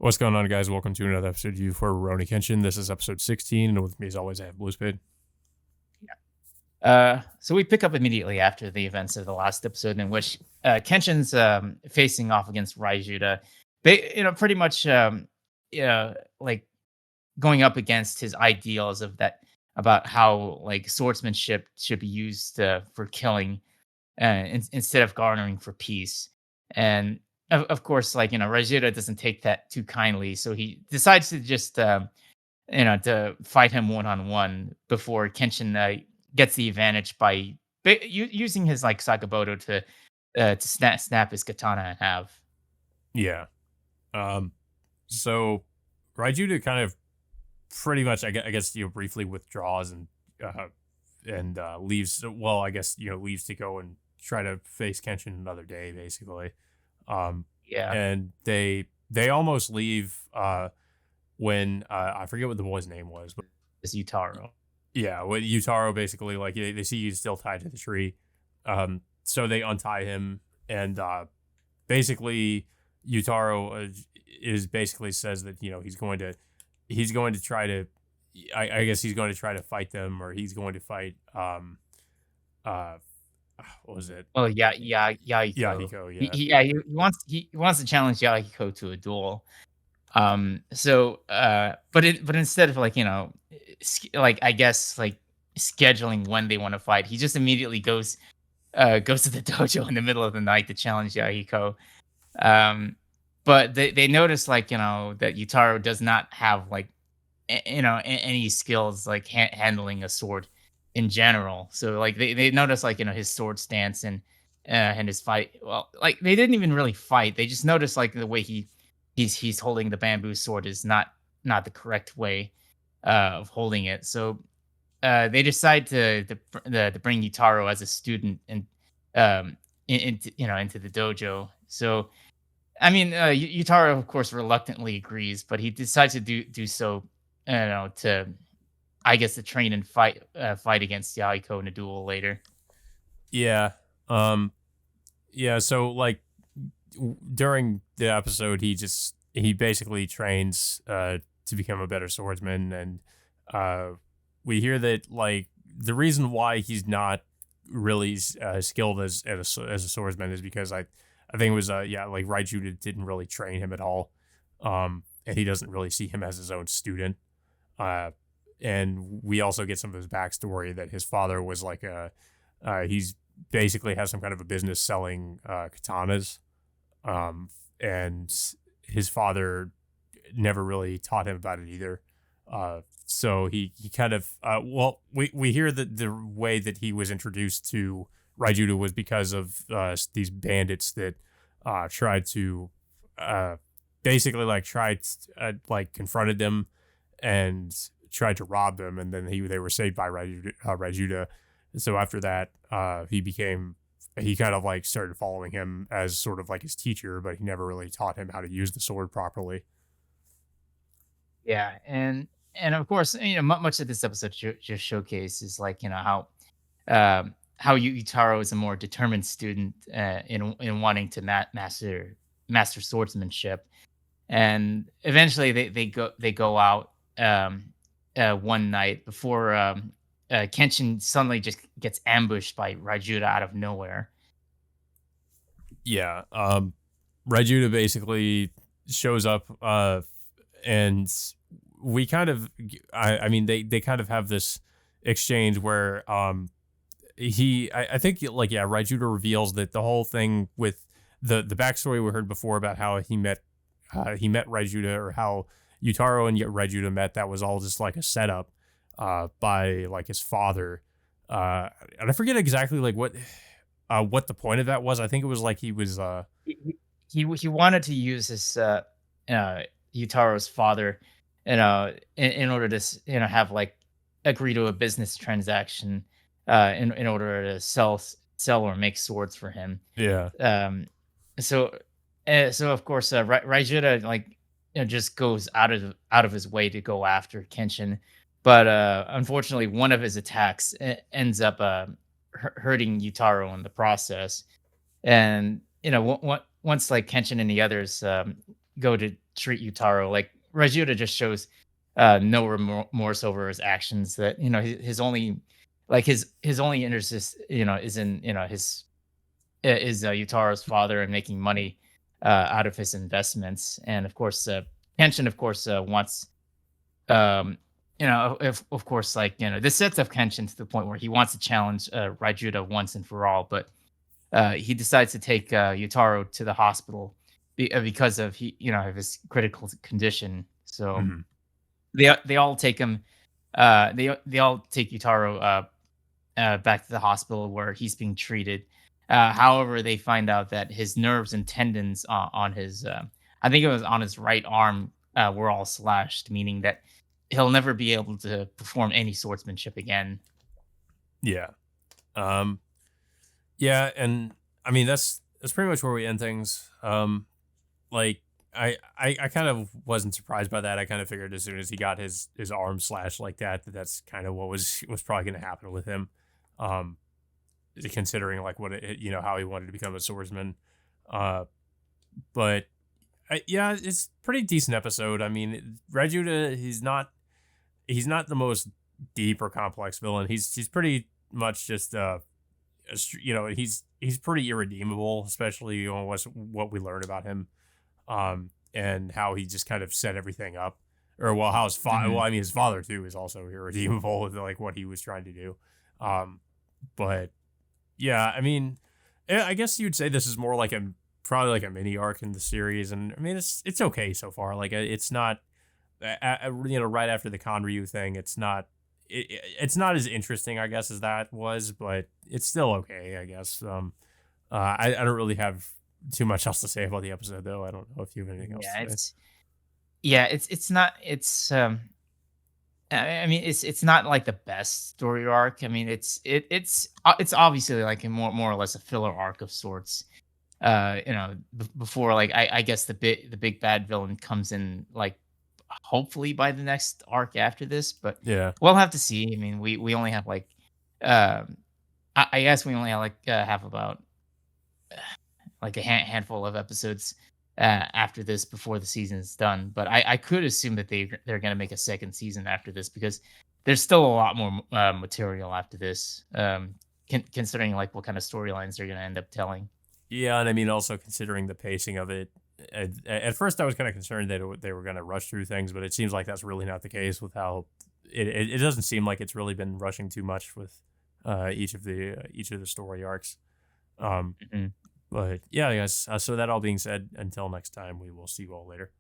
What's going on, guys? Welcome to another episode of you for Rurouni Kenshin. This is episode 16, and with me, as always, I have Bluespade. So we pick up immediately after the events of the last episode, in which Kenshin's facing off against Raijuda. Pretty much, like going up against his ideals of that about how like swordsmanship should be used for killing, instead of garnering for peace. And of course, Raijuda doesn't take that too kindly, so he decides to just to fight him one on one before Kenshin gets the advantage by using his like Sakamoto to snap his katana in half. Yeah. Um. So Raijuda kind of pretty much, I guess, briefly withdraws and leaves. Well, I guess leaves to go and try to face Kenshin another day, basically. Um. Yeah, And they almost leave. When I forget what the boy's name was, but is Utaro. yeah, when Utaro basically like they see he's still tied to the tree, so they untie him and basically Utaro is basically says that he's going to try to I guess he's going to try to fight them, or he's going to fight uh what was it, Oh yeah, yeah, Yahiko. Yahiko, He, yeah. he yeah he wants to challenge Yahiko to a duel. But instead of like I guess like scheduling when they want to fight, he just immediately goes to the dojo in the middle of the night to challenge Yahiko. Um, but they notice that Utaro does not have any skills like handling a sword in general. So like they notice his sword stance and his fight. Well, like they didn't even really fight. They just noticed like the way he's holding the bamboo sword is not the correct way of holding it. So they decide to bring Utaro as a student and into into the dojo. So I mean, Utaro of course reluctantly agrees, but he decides to do so, to I guess to train and fight against Yahiko in a duel later. Yeah. Um yeah, so like during the episode he basically trains to become a better swordsman, and uh we hear that like the reason why he's not really skilled as a swordsman is because I think it was yeah, like Raijuda didn't really train him at all, and he doesn't really see him as his own student. uh and we also get some of his backstory that his father was like a he's basically has some kind of a business selling katanas, um, and his father never really taught him about it either. So he kind of well, we hear that the way that he was introduced to Raijuda was because of these bandits that tried to uh, basically like like confronted them and tried to rob them, and then they were saved by Raijuda. So after that, he kind of like started following him as sort of like his teacher, but he never really taught him how to use the sword properly. Yeah, and of course, much of this episode just showcases how Utaro is a more determined student in wanting to master swordsmanship, and eventually they go out one night before Kenshin suddenly just gets ambushed by Raijuda out of nowhere. Yeah. Raijuda basically shows up, and we kind of, I mean, they kind of have this exchange where, I think like, yeah, Raijuda reveals that the whole thing with the backstory we heard before about how he met Raijuda, or how Utaro and Raijuda met, that was all just like a setup, by like his father. And I forget exactly like what the point of that was. I think it was like he was He wanted to use his uh, Utaro's father, in order to have like agree to a business transaction, in order to sell or make swords for him. yeah. Um, so so of course, Raijuda just goes out of his way to go after Kenshin, but unfortunately, one of his attacks ends up hurting Utaro in the process. And once like Kenshin and the others go treat Utaro. Like Rajuda just shows no remorse over his actions. That his only his only interest is is in his is Utaro's father and making money out of his investments. And of course, Kenshin, of course, wants um if of course like this sets up Kenshin to the point where he wants to challenge Rajuda once and for all, but he decides to take Yutaro to the hospital because of of his critical condition. So Hmm. they all take him. They all take Yutaro back to the hospital where he's being treated. However, they find out that his nerves and tendons on his, I think it was on his right arm, were all slashed, meaning that he'll never be able to perform any swordsmanship again. Yeah. Um, yeah, and I mean that's pretty much where we end things. Like I kind of wasn't surprised by that. I kind of figured as soon as he got his arm slashed like that, that's kind of what was probably going to happen with him. Um, considering like what how he wanted to become a swordsman. Uh, but yeah, it's pretty decent episode. I mean, Rejuda, he's not the most deep or complex villain. He's pretty much just he's pretty irredeemable, especially on what we learn about him, and how he just kind of set everything up, or well, how his father. Well, Hmm. I mean, his father too is also irredeemable with like what he was trying to do. Um, but yeah, I mean, I guess you'd say this is more like a probably like a mini arc in the series, and I mean it's okay so far. Like it's not, right after the Conryu thing, it's not as interesting, I guess, as that was, but it's still okay, I guess. I don't really have too much else to say about the episode, though. I don't know if you have anything else Yeah, to say. it's not I mean, it's not like the best story arc. I mean, it's obviously like a more or less a filler arc of sorts. Before like I guess the big bad villain comes in like hopefully by the next arc after this, but Yeah, we'll have to see. I mean, we only have like I guess we only have like have about like a handful of episodes after this before the season is done. But I could assume that they're going to make a second season after this because there's still a lot more material after this, considering like what kind of storylines they're going to end up telling. yeah, and I mean also considering the pacing of it. At first, I was kind of concerned that they were going to rush through things, but it seems like that's really not the case with how it doesn't seem like it's really been rushing too much with each of the story arcs. Um, Mhm. but yeah, I guess. So that all being said, until next time, we will see you all later.